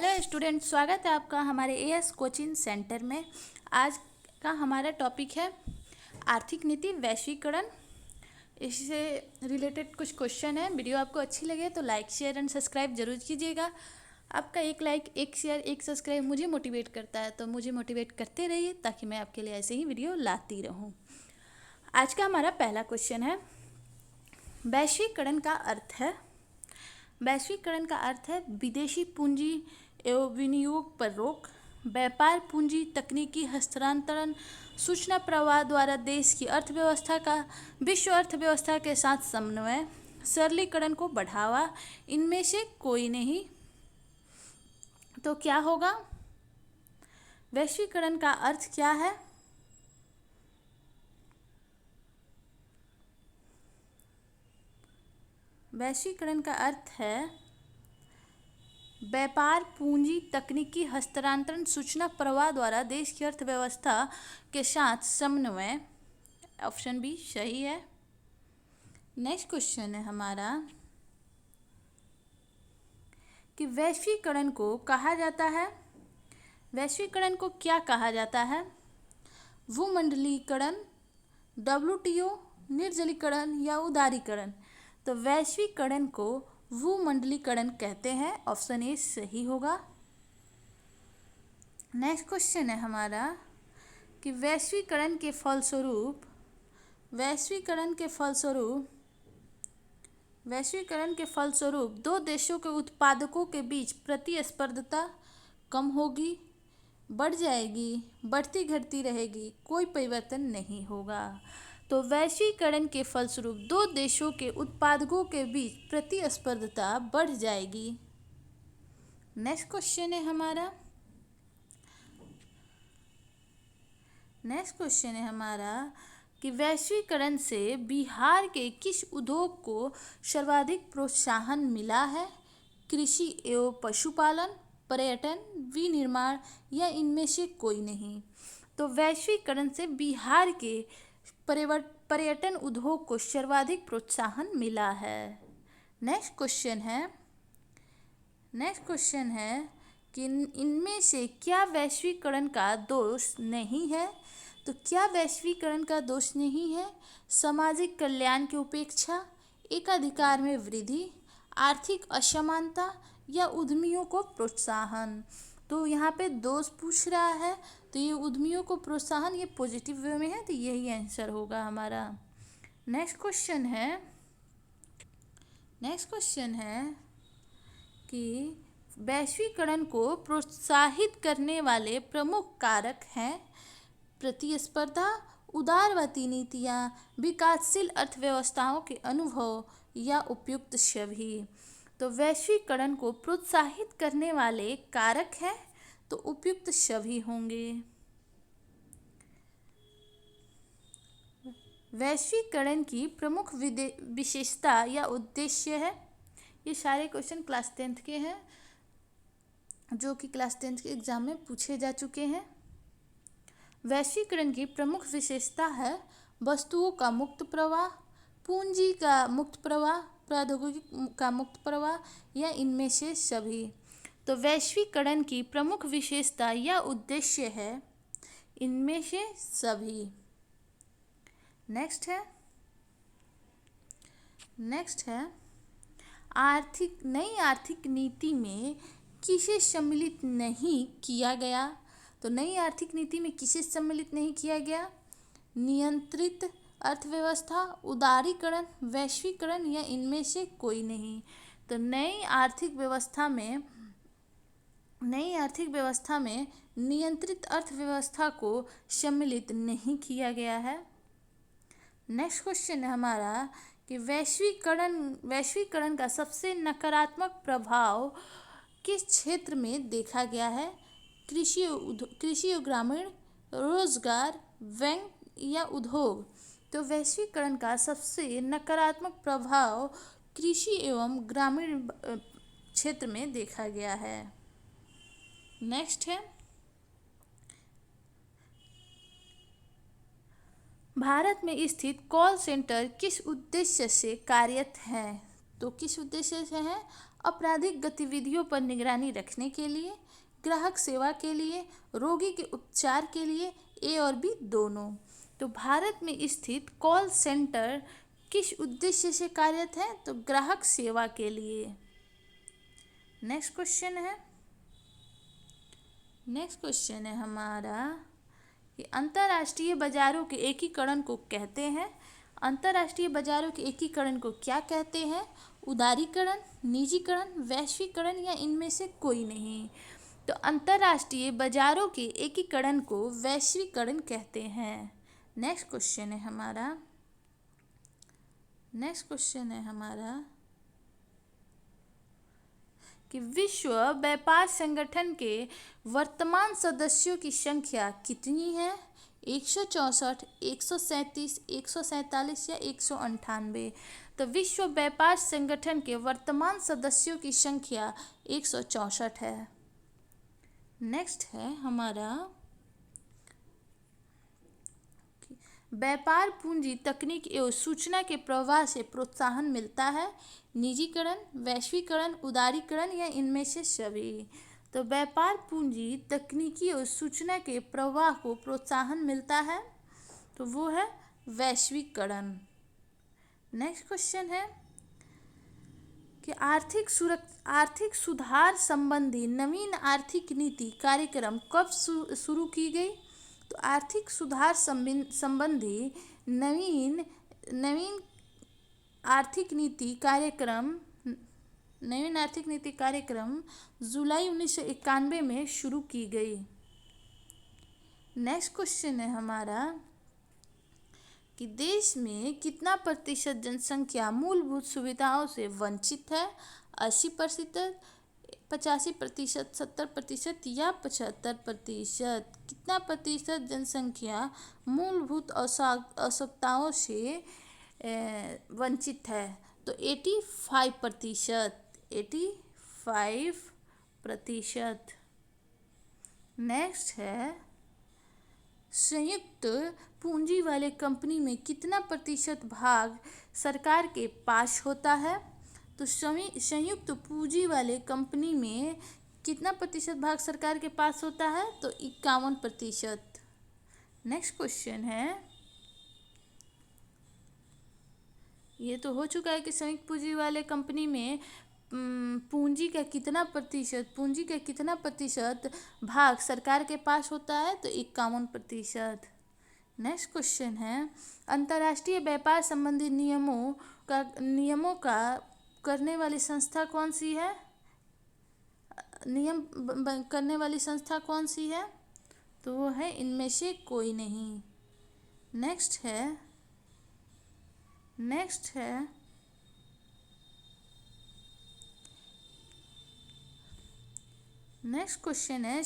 Hello student, स्वागत है आपका हमारे एएस कोचिंग सेंटर में। आज का हमारा टॉपिक है आर्थिक नीति वैश्वीकरण। इससे रिलेटेड कुछ क्वेश्चन है। वीडियो आपको अच्छी लगे तो लाइक शेयर एंड सब्सक्राइब जरूर कीजिएगा। आपका एक लाइक, एक शेयर, एक सब्सक्राइब मुझे मोटिवेट करता है, तो मुझे मोटिवेट करते रहिए ताकि मैं आपके लिए ऐसे ही वीडियो लाती रहूँ। आज का हमारा पहला क्वेश्चन है, वैश्वीकरण का अर्थ है। वैश्वीकरण का अर्थ है विदेशी पूंजी एवं विनियोग पर रोक, व्यापार पूंजी, तकनीकी हस्तांतरण, सूचना प्रवाह द्वारा देश की अर्थव्यवस्था का विश्व अर्थव्यवस्था के साथ समन्वय, सरलीकरण को बढ़ावा। इनमें से कोई नहीं। तो क्या होगा? वैश्वीकरण का अर्थ क्या है? वैश्वीकरण का अर्थ है व्यापार पूंजी, तकनीकी हस्तांतरण, सूचना प्रवाह द्वारा देश की अर्थव्यवस्था के साथ समन्वय। ऑप्शन बी सही है। नेक्स्ट क्वेश्चन है हमारा कि वैश्वीकरण को कहा जाता है। वैश्वीकरण को क्या कहा जाता है? भूमंडलीकरण, WTO, निर्जलीकरण या उदारीकरण। तो वैश्वीकरण को भूमंडलीकरण कहते हैं। ऑप्शन ए सही होगा। नेक्स्ट क्वेश्चन है हमारा कि वैश्वीकरण के फलस्वरूप दो देशों के उत्पादकों के बीच प्रतिस्पर्धा कम होगी, बढ़ जाएगी, बढ़ती घटती रहेगी, कोई परिवर्तन नहीं होगा। तो वैश्वीकरण के फलस्वरूप दो देशों के उत्पादकों के बीच प्रतिस्पर्धा बढ़ जाएगी। नेक्स्ट क्वेश्चन है हमारा कि वैश्वीकरण से बिहार के किस उद्योग को सर्वाधिक प्रोत्साहन मिला है? कृषि एवं पशुपालन, पर्यटन, विनिर्माण या इनमें से कोई नहीं। तो वैश्वीकरण से बिहार के पर्यटन उद्योग को सर्वाधिक प्रोत्साहन मिला है। नेक्स्ट क्वेश्चन है कि इनमें से क्या वैश्वीकरण का दोष नहीं है? तो क्या वैश्वीकरण का दोष नहीं है? सामाजिक कल्याण की उपेक्षा, एकाधिकार में वृद्धि, आर्थिक असमानता या उद्यमियों को प्रोत्साहन। तो यहाँ पे दोष पूछ रहा है, तो ये उद्यमियों को प्रोत्साहन, ये पॉजिटिव वे में है, तो यही आंसर होगा हमारा। नेक्स्ट क्वेश्चन है कि वैश्वीकरण को प्रोत्साहित करने वाले प्रमुख कारक हैं प्रतिस्पर्धा, उदारवादी नीतियाँ, विकासशील अर्थव्यवस्थाओं के अनुभव या उपयुक्त सभी। तो वैश्वीकरण को प्रोत्साहित करने वाले कारक हैं, तो उपयुक्त सभी होंगे। वैश्वीकरण की प्रमुख विशेषता या उद्देश्य है। ये सारे क्वेश्चन क्लास 10th के हैं, जो कि क्लास 10th के एग्जाम में पूछे जा चुके हैं। वैश्वीकरण की प्रमुख विशेषता है वस्तुओं का मुक्त प्रवाह, पूंजी का मुक्त प्रवाह, प्रौद्योगिकी का मुक्त प्रवाह या इनमें से सभी। तो वैश्वीकरण की प्रमुख विशेषता या उद्देश्य है इनमें से सभी। नेक्स्ट है नई आर्थिक नीति में किसे सम्मिलित नहीं किया गया? तो नई आर्थिक नीति में किसे सम्मिलित नहीं किया गया? नियंत्रित अर्थव्यवस्था, उदारीकरण, वैश्वीकरण या इनमें से कोई नहीं। तो नई आर्थिक व्यवस्था में नियंत्रित अर्थव्यवस्था को सम्मिलित नहीं किया गया है। नेक्स्ट क्वेश्चन है हमारा कि वैश्वीकरण का सबसे नकारात्मक प्रभाव किस क्षेत्र में देखा गया है? कृषि और ग्रामीण, रोजगार, बैंक या उद्योग। तो वैश्वीकरण का सबसे नकारात्मक प्रभाव कृषि एवं ग्रामीण क्षेत्र में देखा गया है। नेक्स्ट है भारत में स्थित कॉल सेंटर किस उद्देश्य से कार्यरत हैं? तो किस उद्देश्य से हैं? आपराधिक गतिविधियों पर निगरानी रखने के लिए, ग्राहक सेवा के लिए, रोगी के उपचार के लिए, ए और बी दोनों। तो भारत में स्थित कॉल सेंटर किस उद्देश्य से कार्यरत है? तो ग्राहक सेवा के लिए। नेक्स्ट क्वेश्चन है हमारा कि अंतर्राष्ट्रीय बाजारों के एकीकरण को कहते हैं। अंतर्राष्ट्रीय बाजारों के एकीकरण को क्या कहते हैं? उदारीकरण, निजीकरण, वैश्वीकरण या इनमें से कोई नहीं। तो अंतर्राष्ट्रीय बाजारों के एकीकरण को वैश्वीकरण कहते हैं। नेक्स्ट क्वेश्चन है हमारा कि विश्व व्यापार संगठन के वर्तमान सदस्यों की संख्या कितनी है? 164, 137, 147 या 198। तो विश्व व्यापार संगठन के वर्तमान सदस्यों की संख्या 164 है। नेक्स्ट है हमारा व्यापार पूंजी तकनीक एवं सूचना के प्रवाह से प्रोत्साहन मिलता है। निजीकरण, वैश्वीकरण, उदारीकरण या इनमें से सभी। तो व्यापार पूंजी तकनीकी और सूचना के प्रवाह को प्रोत्साहन मिलता है, तो वो है वैश्वीकरण। नेक्स्ट क्वेश्चन है कि आर्थिक सुधार संबंधी नवीन आर्थिक नीति कार्यक्रम कब शुरू की गई? तो आर्थिक सुधार संबंधी नवीन आर्थिक नीति कार्यक्रम जुलाई 1991 में शुरू की गई। नेक्स्ट क्वेश्चन है हमारा कि देश में कितना प्रतिशत जनसंख्या मूलभूत सुविधाओं से वंचित है? 80%, 85%, 70% या 75%? कितना प्रतिशत जनसंख्या मूलभूत आवश्यकताओं से वंचित है? तो 85%। नेक्स्ट है संयुक्त पूंजी वाले कंपनी में कितना प्रतिशत भाग सरकार के पास होता है? तो संयुक्त पूंजी वाले कंपनी में कितना प्रतिशत भाग सरकार के पास होता है? तो 51%। नेक्स्ट क्वेश्चन है, ये तो हो चुका है कि संयुक्त पूंजी वाले कंपनी में पूंजी का कितना प्रतिशत भाग सरकार के पास होता है? तो 51%। नेक्स्ट क्वेश्चन है अंतर्राष्ट्रीय व्यापार संबंधी नियमों का करने वाली संस्था कौन सी है? करने वाली संस्था कौन सी है? तो वो है इनमें से कोई नहीं। नेक्स्ट क्वेश्चन है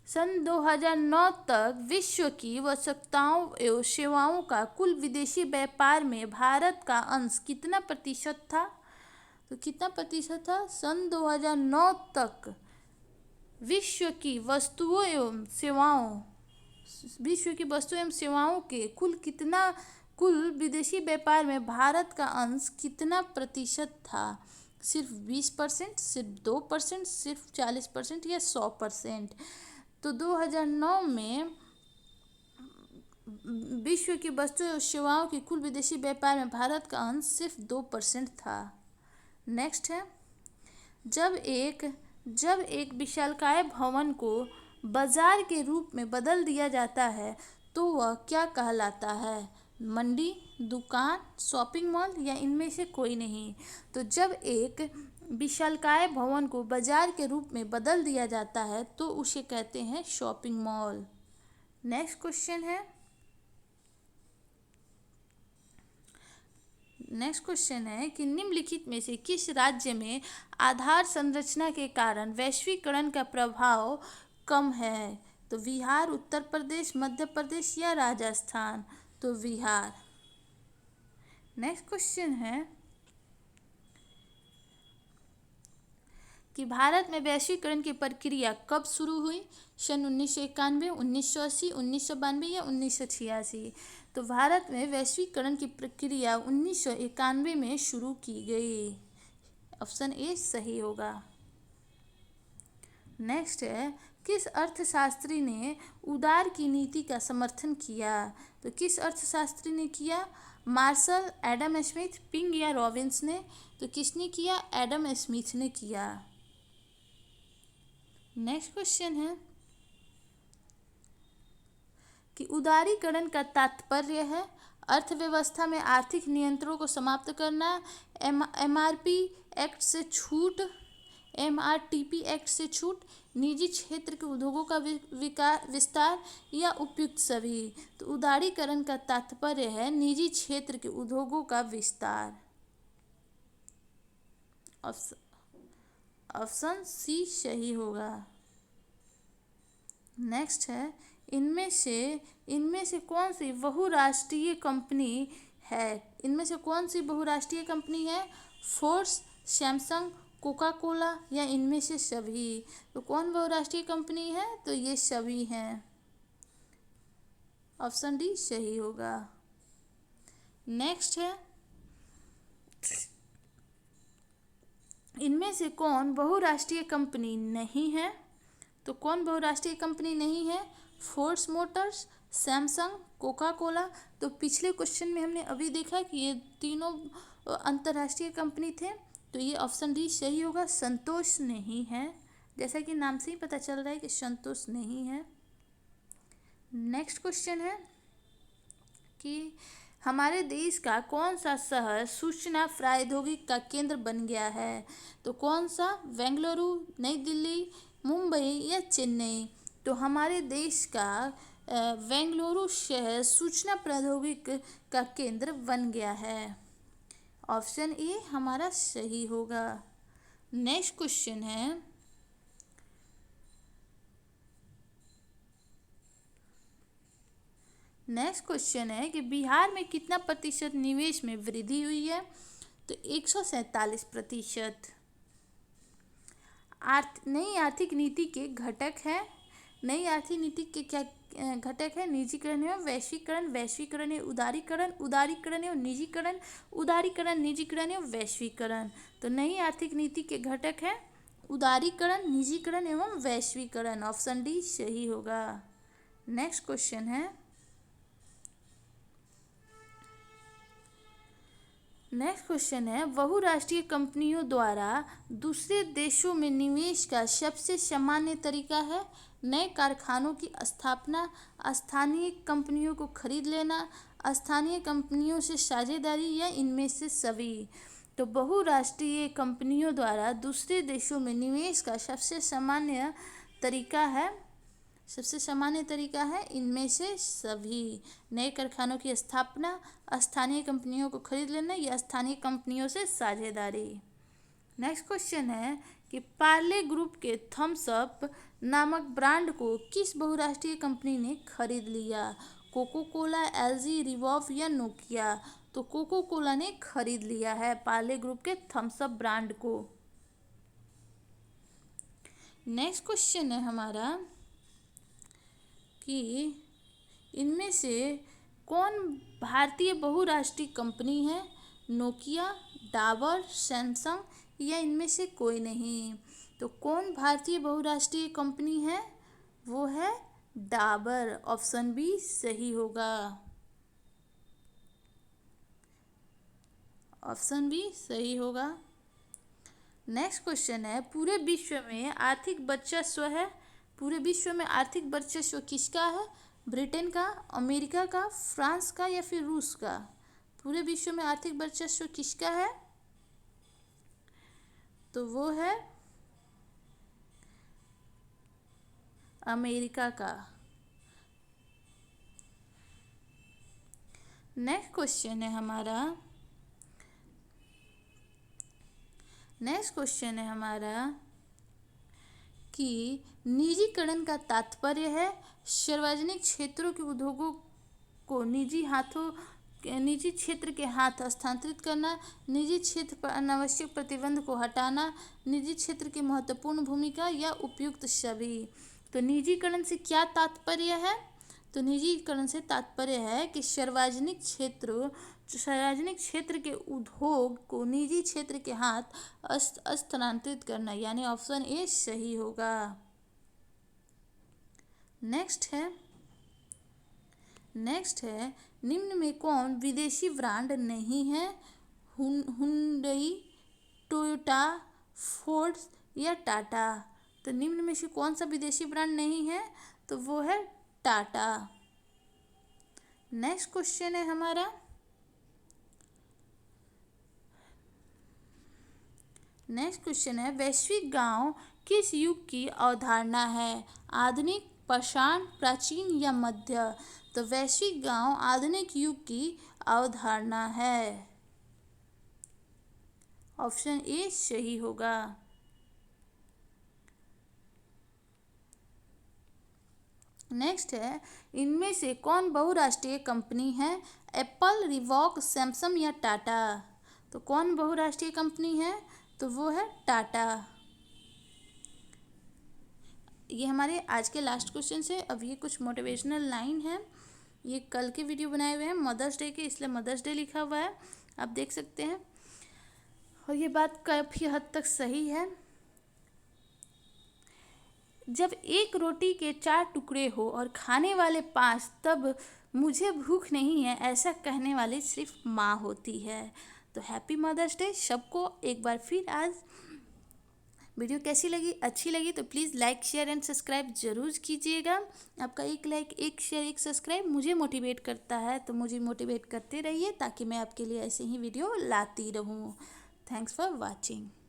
सन 2009 तक विश्व की आवश्यकताओं एवं सेवाओं का कुल विदेशी व्यापार में भारत का अंश कितना प्रतिशत था? तो कितना प्रतिशत था? सन 2009 तक विश्व की वस्तुओं एवं सेवाओं के कुल विदेशी व्यापार में भारत का अंश कितना प्रतिशत था? सिर्फ 20%, सिर्फ 2%, सिर्फ 40% या 100%? तो 2009 में विश्व की वस्तुओं और सेवाओं के कुल विदेशी व्यापार में भारत का अंश सिर्फ 2% था। नेक्स्ट है जब एक विशालकाय भवन को बाजार के रूप में बदल दिया जाता है तो वह क्या कहलाता है? मंडी, दुकान, शॉपिंग मॉल या इनमें से कोई नहीं? तो जब एक विशालकाय भवन को बाजार के रूप में बदल दिया जाता है तो उसे कहते हैं शॉपिंग मॉल। नेक्स्ट क्वेश्चन है कि निम्नलिखित में से किस राज्य में आधार संरचना के कारण वैश्वीकरण का प्रभाव कम है? तो बिहार, उत्तर प्रदेश, मध्य प्रदेश या राजस्थान? तो बिहार। नेक्स्ट क्वेश्चन है कि भारत में वैश्वीकरण की प्रक्रिया कब शुरू हुई? सन 1991, 1980, 1992 या 1986? तो भारत में वैश्वीकरण की प्रक्रिया 1991 में शुरू की गई। ऑप्शन ए सही होगा। नेक्स्ट है, किस अर्थशास्त्री ने उदार की नीति का समर्थन किया? तो किस अर्थशास्त्री ने किया? मार्शल, एडम स्मिथ, पिंग या रॉबिन्स ने? तो किसने किया? एडम स्मिथ ने किया। नेक्स्ट क्वेश्चन है कि उदारीकरण का तात्पर्य है अर्थव्यवस्था में आर्थिक नियंत्रणों को समाप्त करना, एमआरपी एक्ट से छूट, एमआरटीपी एक्ट से छूट, निजी क्षेत्र के उद्योगों का विस्तार या उपयुक्त सभी। तो उदारीकरण का तात्पर्य है निजी क्षेत्र के उद्योगों का विस्तार। ऑप्शन सी सही होगा। नेक्स्ट है, इनमें से कौन सी बहुराष्ट्रीय कंपनी है? इनमें से कौन सी बहुराष्ट्रीय कंपनी है? फोर्स, सैमसंग, कोका कोला या इनमें से सभी? तो कौन बहुराष्ट्रीय कंपनी है? तो ये सभी हैं। ऑप्शन डी सही होगा। नेक्स्ट है, इनमें से कौन बहुराष्ट्रीय कंपनी नहीं है? तो कौन बहुराष्ट्रीय कंपनी नहीं है? Force Motors, Samsung, Coca Cola. तो पिछले क्वेश्चन में हमने अभी देखा कि ये तीनों अंतर्राष्ट्रीय कंपनी थे, तो ये ऑप्शन डी सही होगा। संतोष नहीं है, जैसा कि नाम से ही पता चल रहा है कि संतोष नहीं है। नेक्स्ट क्वेश्चन है कि हमारे देश का कौन सा शहर सूचना प्रौद्योगिकी का केंद्र बन गया है? तो कौन सा? बेंगलुरु, नई दिल्ली, मुंबई या चेन्नई? तो हमारे देश का बेंगलुरु शहर सूचना प्रौद्योगिकी का केंद्र बन गया है। ऑप्शन ए हमारा सही होगा। नेक्स्ट क्वेश्चन है, कि बिहार में कितना प्रतिशत निवेश में वृद्धि हुई है? तो 147%। नई आर्थिक नीति के घटक है। नई आर्थिक नीति के क्या घटक है? निजीकरण एवं वैश्वीकरण, वैश्वीकरण एवं उदारीकरण, उदारीकरण एवं निजीकरण, उदारीकरण, निजीकरण एवं वैश्वीकरण। तो नई आर्थिक नीति के घटक है उदारीकरण, निजीकरण एवं वैश्वीकरण। ऑप्शन डी सही होगा। नेक्स्ट क्वेश्चन है, बहुराष्ट्रीय कंपनियों द्वारा दूसरे देशों में निवेश का सबसे सामान्य तरीका है नए कारखानों की स्थापना, स्थानीय कंपनियों को खरीद लेना, स्थानीय कंपनियों से साझेदारी या इनमें से सभी। तो बहुराष्ट्रीय कंपनियों द्वारा दूसरे देशों में निवेश का सबसे सामान्य तरीका है इनमें से सभी। नए कारखानों की स्थापना, स्थानीय कंपनियों को खरीद लेना या स्थानीय कंपनियों से साझेदारी। नेक्स्ट क्वेश्चन है कि पार्ले ग्रुप के थम्स अप नामक ब्रांड को किस बहुराष्ट्रीय कंपनी ने खरीद लिया? कोको कोला, एलजी, रिवॉल्व या नोकिया? तो कोको कोला ने खरीद लिया है पार्ले ग्रुप के थम्स अप ब्रांड को। नेक्स्ट क्वेश्चन है हमारा कि इनमें से कौन भारतीय बहुराष्ट्रीय कंपनी है? नोकिया, डाबर, सैमसंग या इनमें से कोई नहीं? तो कौन भारतीय बहुराष्ट्रीय कंपनी है? वो है डाबर। ऑप्शन बी सही होगा। ऑप्शन बी सही होगा। नेक्स्ट क्वेश्चन है, पूरे विश्व में आर्थिक वर्चस्व किसका है? ब्रिटेन का, अमेरिका का, फ्रांस का या फिर रूस का? पूरे विश्व में आर्थिक वर्चस्व किसका है? तो वो है अमेरिका का। नेक्स्ट क्वेश्चन है हमारा कि निजीकरण का तात्पर्य है सार्वजनिक क्षेत्रों के उद्योगों को निजी क्षेत्र के हाथ हस्तांतरित करना, निजी क्षेत्र पर अनावश्यक प्रतिबंध को हटाना, निजी क्षेत्र की महत्वपूर्ण भूमिका या उपयुक्त सभी। तो निजीकरण से क्या तात्पर्य है? तो निजीकरण से तात्पर्य है कि सार्वजनिक क्षेत्र के उद्योग को निजी क्षेत्र के हाथ स्थानांतरित करना, यानी ऑप्शन ए सही होगा। नेक्स्ट है निम्न में कौन विदेशी ब्रांड नहीं है? हुंडई, टोयोटा, फोर्ड या टाटा। तो निम्न में से कौन सा विदेशी ब्रांड नहीं है? तो वो है टाटा। नेक्स्ट क्वेश्चन है हमारा, वैश्विक गांव किस युग की अवधारणा है? आधुनिक, पाषाण, प्राचीन या मध्य। तो वैश्विक गांव आधुनिक युग की अवधारणा है, ऑप्शन ए सही होगा। नेक्स्ट है इनमें से कौन बहुराष्ट्रीय कंपनी है? एप्पल, रिबॉक, सैमसंग या टाटा। तो कौन बहुराष्ट्रीय कंपनी है? तो वो है टाटा। ये हमारे आज के लास्ट क्वेश्चन से। अब ये कुछ मोटिवेशनल लाइन है, ये कल के वीडियो बनाए हुए हैं मदर्स डे के, इसलिए मदर्स डे लिखा हुआ है, आप देख सकते हैं। और ये बात काफ़ी हद तक सही है। जब एक रोटी के 4 टुकड़े हो और खाने वाले 5, तब मुझे भूख नहीं है ऐसा कहने वाली सिर्फ माँ होती है। तो हैप्पी मदर्स डे सबको। एक बार फिर आज वीडियो कैसी लगी? अच्छी लगी तो please like, share and subscribe ज़रूर कीजिएगा। आपका एक लाइक, एक शेयर, एक सब्सक्राइब मुझे मोटिवेट करता है, तो मुझे मोटिवेट करते रहिए ताकि मैं आपके लिए ऐसे ही वीडियो लाती रहूँ। Thanks for watching.